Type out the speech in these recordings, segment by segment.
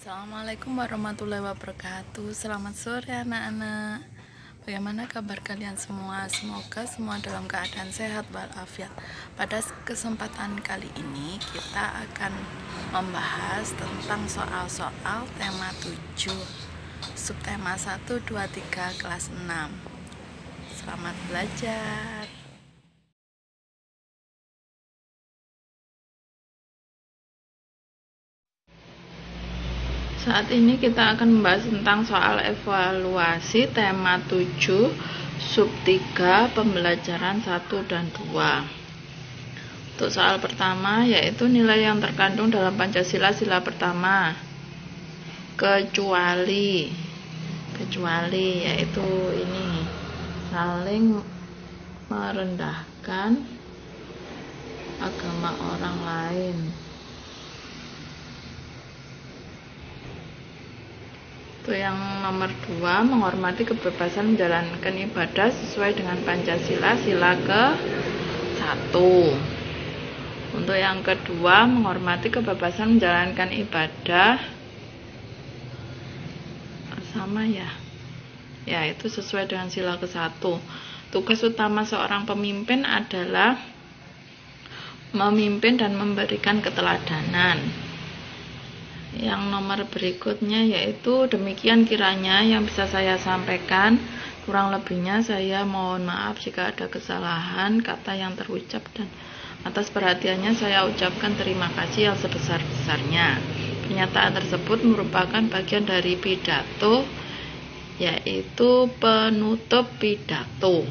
Assalamualaikum warahmatullahi wabarakatuh. Selamat sore anak-anak. Bagaimana kabar kalian semua? Semoga semua dalam keadaan sehat walafiat. Pada kesempatan kali ini kita akan membahas tentang soal-soal tema 7, subtema 1, 2, 3 kelas 6. Selamat belajar. Saat ini kita akan membahas tentang soal evaluasi tema 7 sub 3 pembelajaran 1 dan 2. Untuk soal pertama yaitu nilai yang terkandung dalam Pancasila sila pertama. Kecuali yaitu ini, saling merendahkan agama orang lain. Itu yang nomor 2, menghormati kebebasan menjalankan ibadah sesuai dengan Pancasila sila ke-1. Untuk yang kedua, menghormati kebebasan menjalankan ibadah sama ya, itu sesuai dengan sila ke-1. Tugas utama seorang pemimpin adalah memimpin dan memberikan keteladanan. Yang nomor berikutnya yaitu demikian kiranya yang bisa saya sampaikan. Kurang lebihnya saya mohon maaf jika ada kesalahan kata yang terucap, dan atas perhatiannya saya ucapkan terima kasih yang sebesar-besarnya. Pernyataan tersebut merupakan bagian dari pidato, yaitu penutup pidato.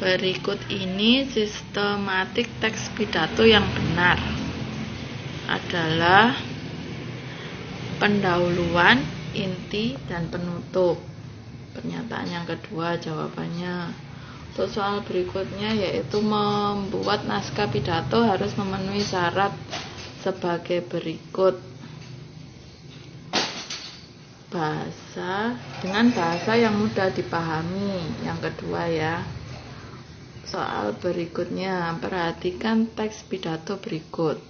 Berikut ini sistematik teks pidato yang benar adalah pendahuluan, inti, dan penutup. Pernyataan yang kedua jawabannya. Untuk soal berikutnya yaitu membuat naskah pidato harus memenuhi syarat sebagai berikut. Dengan bahasa yang mudah dipahami. Yang kedua ya. Soal berikutnya, perhatikan teks pidato berikut.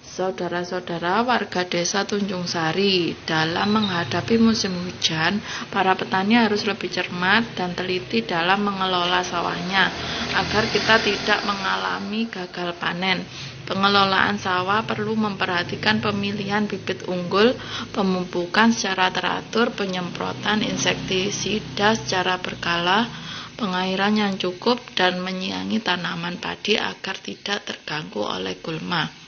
Saudara-saudara warga desa Tunjung Sari, dalam menghadapi musim hujan, para petani harus lebih cermat dan teliti dalam mengelola sawahnya agar kita tidak mengalami gagal panen. Pengelolaan sawah perlu memperhatikan pemilihan bibit unggul, pemupukan secara teratur, penyemprotan insektisida secara berkala, pengairan yang cukup, dan menyiangi tanaman padi agar tidak terganggu oleh gulma.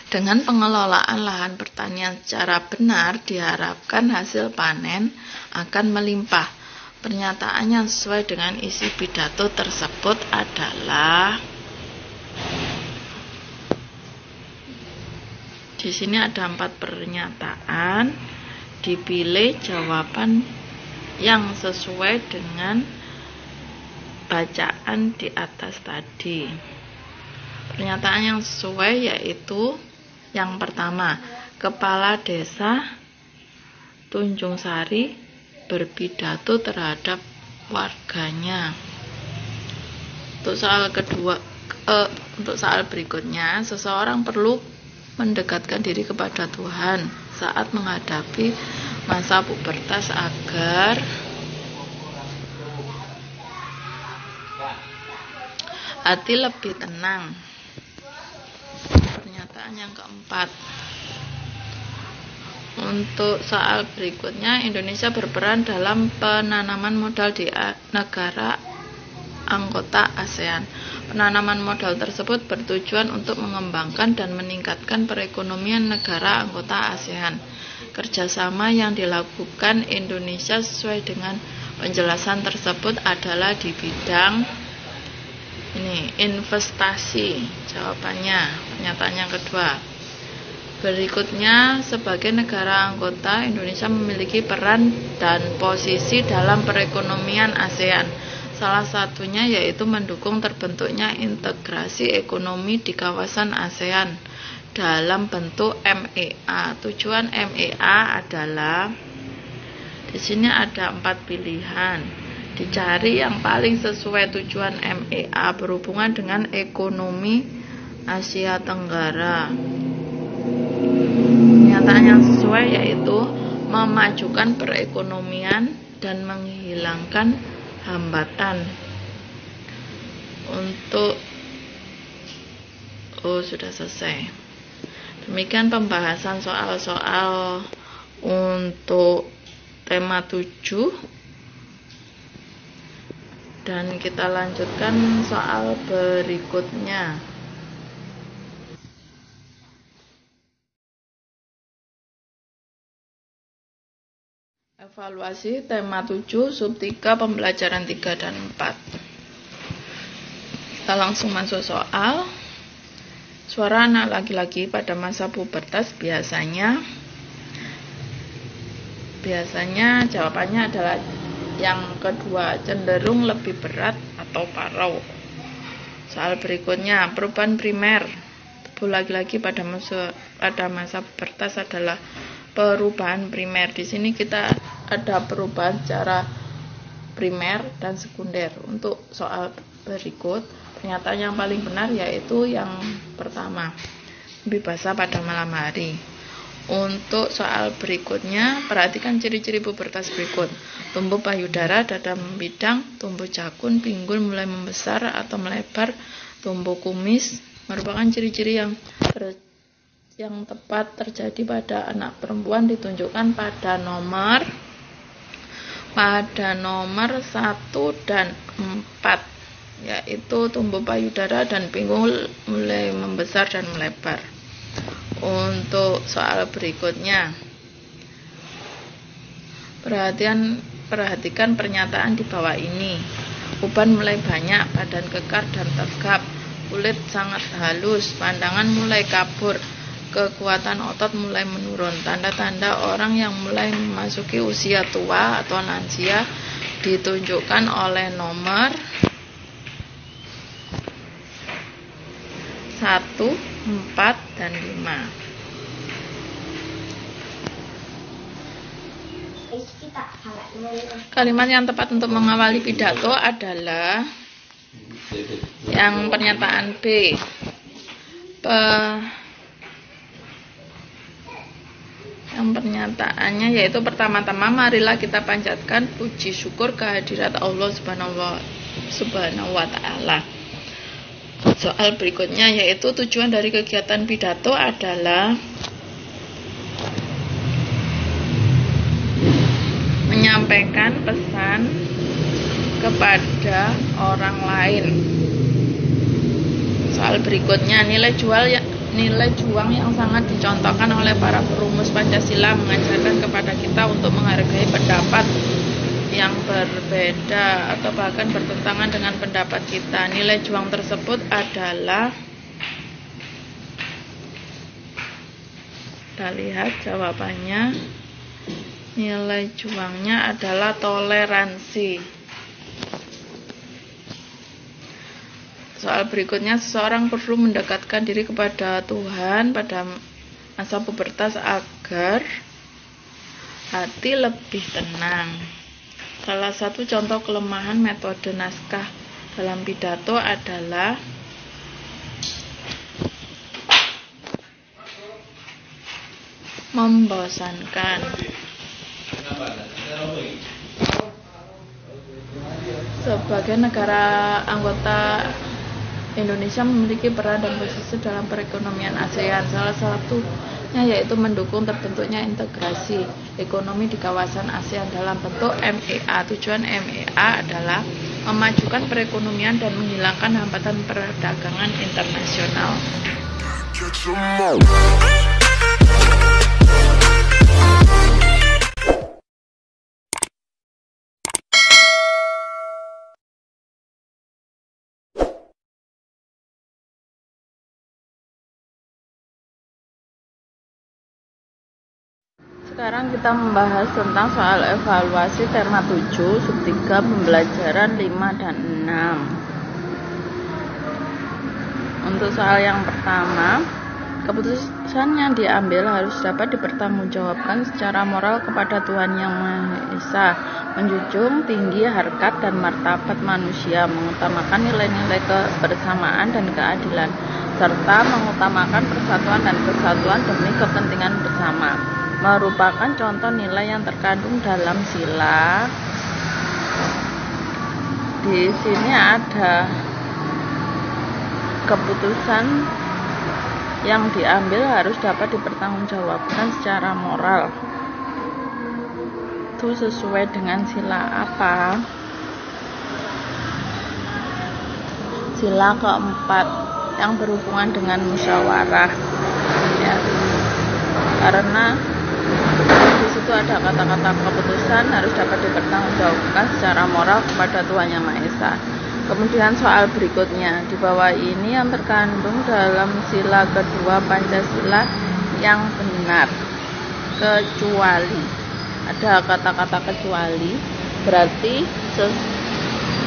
Dengan pengelolaan lahan pertanian secara benar, diharapkan hasil panen akan melimpah. Pernyataan yang sesuai dengan isi pidato tersebut adalah, di sini ada 4 pernyataan, dipilih jawaban yang sesuai dengan bacaan di atas tadi. Pernyataan yang sesuai yaitu yang pertama, Kepala Desa Tunjung Sari berpidato terhadap warganya. Untuk soal berikutnya, seseorang perlu mendekatkan diri kepada Tuhan saat menghadapi masa pubertas agar hati lebih tenang. Pernyataan yang keempat, untuk soal berikutnya, Indonesia berperan dalam penanaman modal di negara anggota ASEAN. Penanaman modal tersebut bertujuan untuk mengembangkan dan meningkatkan perekonomian negara anggota ASEAN. Kerjasama yang dilakukan Indonesia sesuai dengan penjelasan tersebut adalah di bidang investasi. Jawabannya, pernyataan yang kedua. Berikutnya, sebagai negara anggota, Indonesia memiliki peran dan posisi dalam perekonomian ASEAN. Salah satunya yaitu mendukung terbentuknya integrasi ekonomi di kawasan ASEAN dalam bentuk MEA. Tujuan MEA adalah, di sini ada 4 pilihan. Dicari yang paling sesuai tujuan MEA berhubungan dengan ekonomi Asia Tenggara. pernyataan yang sesuai yaitu memajukan perekonomian dan menghilangkan hambatan. Sudah selesai. Demikian pembahasan soal-soal untuk tema 7. Dan kita lanjutkan soal berikutnya. Evaluasi tema 7 sub 3 pembelajaran 3 dan 4. Kita langsung masuk soal. Suara anak laki-laki pada masa pubertas biasanya jawabannya adalah yang kedua, cenderung lebih berat atau parau. Soal berikutnya, perubahan primer tubuh laki-laki pada masa pubertas adalah perubahan primer. Di sini kita ada perubahan secara primer dan sekunder. Untuk soal berikut, pernyataan yang paling benar yaitu yang pertama, lebih basah pada malam hari. Untuk soal berikutnya, perhatikan ciri-ciri pubertas berikut. Tumbuh payudara, dada membidang, tumbuh jakun, pinggul mulai membesar atau melebar, tumbuh kumis merupakan ciri-ciri yang tepat terjadi pada anak perempuan ditunjukkan pada nomor 1 dan 4. Yaitu tumbuh payudara dan pinggul mulai membesar dan melebar. Untuk soal berikutnya, perhatikan pernyataan di bawah ini. Uban mulai banyak, badan kekar dan tegap, kulit sangat halus, pandangan mulai kabur, kekuatan otot mulai menurun. Tanda-tanda orang yang mulai memasuki usia tua atau lansia ditunjukkan oleh nomor 1, 4, dan 5. Kalimat yang tepat untuk mengawali pidato adalah yang pernyataan B. Yang pernyataannya yaitu pertama-tama marilah kita panjatkan puji syukur kehadirat Allah Subhanahu wa Ta'ala. Soal berikutnya yaitu tujuan dari kegiatan pidato adalah menyampaikan pesan kepada orang lain. Soal berikutnya, nilai juang yang sangat dicontohkan oleh para perumus Pancasila mengajarkan kepada kita untuk menghargai pendapat yang berbeda atau bahkan bertentangan dengan pendapat kita. Nilai juang tersebut adalah, kita lihat jawabannya, nilai juangnya adalah toleransi. Soal berikutnya, seseorang perlu mendekatkan diri kepada Tuhan pada masa pubertas agar hati lebih tenang. Salah satu contoh kelemahan metode naskah dalam pidato adalah membosankan. Sebagai negara anggota, Indonesia memiliki peran dan posisi dalam perekonomian ASEAN. Salah satunya yaitu mendukung terbentuknya integrasi ekonomi di kawasan ASEAN dalam bentuk MEA. Tujuan MEA adalah memajukan perekonomian dan menghilangkan hambatan perdagangan internasional. Sekarang kita membahas tentang soal evaluasi tema 7 sub 3 pembelajaran 5 dan 6. Untuk soal yang pertama, keputusan yang diambil harus dapat dipertanggungjawabkan secara moral kepada Tuhan Yang Maha Esa, menjunjung tinggi harkat dan martabat manusia, mengutamakan nilai-nilai kebersamaan dan keadilan, serta mengutamakan persatuan dan kesatuan demi kepentingan bersama, merupakan contoh nilai yang terkandung dalam sila. Di sini ada keputusan yang diambil harus dapat dipertanggungjawabkan secara moral. Itu sesuai dengan sila apa? Sila keempat yang berhubungan dengan musyawarah, ya. Karena di situ ada kata-kata keputusan harus dapat dipertanggungjawabkan secara moral kepada Tuhan Yang Maha Esa. Kemudian soal berikutnya di bawah ini yang terkandung dalam sila kedua Pancasila yang benar, kecuali ada kata-kata kecuali, berarti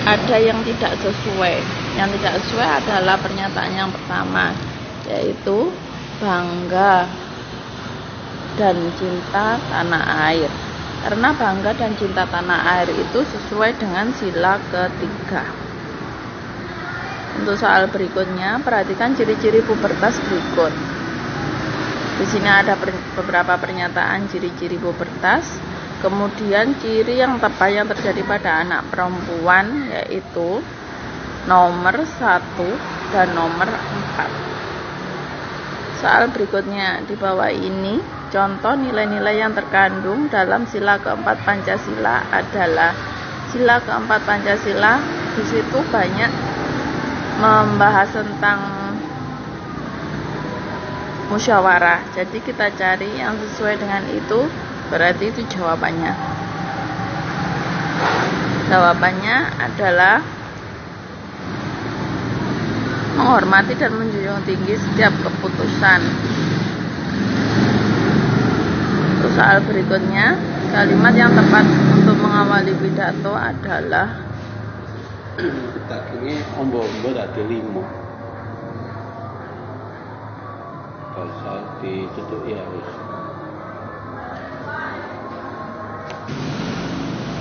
ada yang tidak sesuai. Yang tidak sesuai adalah pernyataan yang pertama, yaitu bangga dan cinta tanah air. Karena bangga dan cinta tanah air itu sesuai dengan sila ketiga. Untuk soal berikutnya, perhatikan ciri-ciri pubertas berikut. Di sini ada beberapa pernyataan ciri-ciri pubertas. Kemudian ciri yang tepat yang terjadi pada anak perempuan, yaitu nomor 1 dan nomor 4. Soal berikutnya di bawah ini, contoh nilai-nilai yang terkandung dalam sila keempat Pancasila adalah sila keempat Pancasila. Di situ banyak membahas tentang musyawarah. Jadi kita cari yang sesuai dengan itu, berarti itu jawabannya. Jawabannya adalah menghormati dan menjunjung tinggi setiap keputusan. Terus soal berikutnya, kalimat yang tepat untuk mengawali pidato adalah ini ombo-ombo dadi limo. Bahasa ditutupi harus.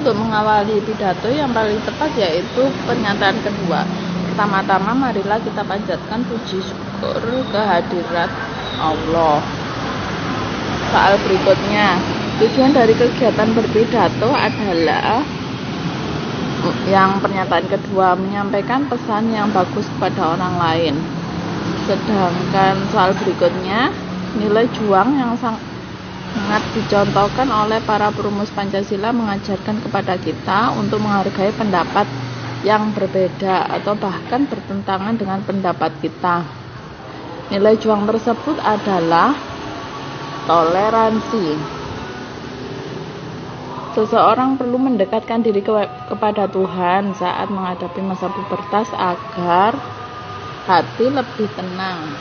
Untuk mengawali pidato yang paling tepat yaitu pernyataan kedua. Pertama-tama marilah kita panjatkan puji syukur kehadirat Allah. Soal berikutnya, tujuan dari kegiatan berpidato adalah yang pernyataan kedua, menyampaikan pesan yang bagus kepada orang lain. Sedangkan soal berikutnya, nilai juang yang sangat dicontohkan oleh para perumus Pancasila mengajarkan kepada kita untuk menghargai pendapat yang berbeda atau bahkan bertentangan dengan pendapat kita. Nilai juang tersebut adalah toleransi. Seseorang perlu mendekatkan diri kepada Tuhan saat menghadapi masa pubertas agar hati lebih tenang.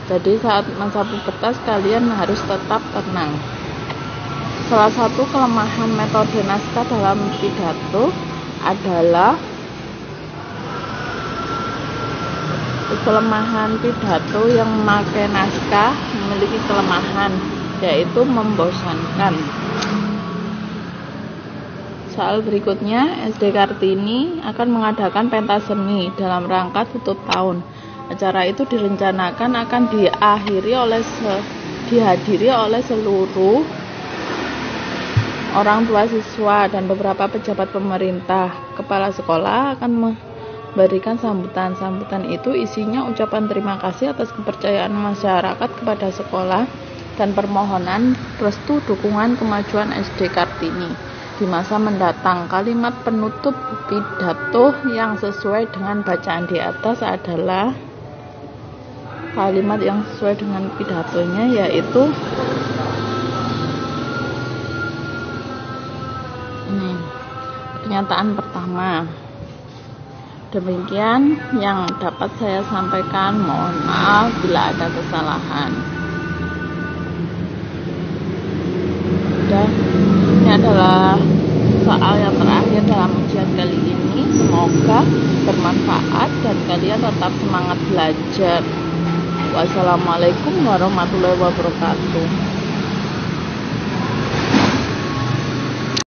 Jadi saat masa pubertas kalian harus tetap tenang. Salah satu kelemahan metode naskah dalam pidato adalah kelemahan pidato yang memakai naskah memiliki kelemahan, yaitu membosankan. Soal berikutnya, SD Kartini akan mengadakan pentas seni dalam rangka tutup tahun. Acara itu direncanakan akan dihadiri oleh seluruh orang tua siswa dan beberapa pejabat pemerintah. Kepala sekolah akan memberikan sambutan. Sambutan itu isinya ucapan terima kasih atas kepercayaan masyarakat kepada sekolah dan permohonan restu dukungan kemajuan SD Kartini di masa mendatang. Kalimat penutup pidato yang sesuai dengan bacaan di atas adalah kalimat yang sesuai dengan pidatonya, yaitu ini pernyataan pertama. Demikian yang dapat saya sampaikan, mohon maaf bila ada kesalahan. Dan ini adalah soal yang terakhir dalam ujian kali ini. Semoga bermanfaat dan kalian tetap semangat belajar. Wassalamualaikum warahmatullahi wabarakatuh.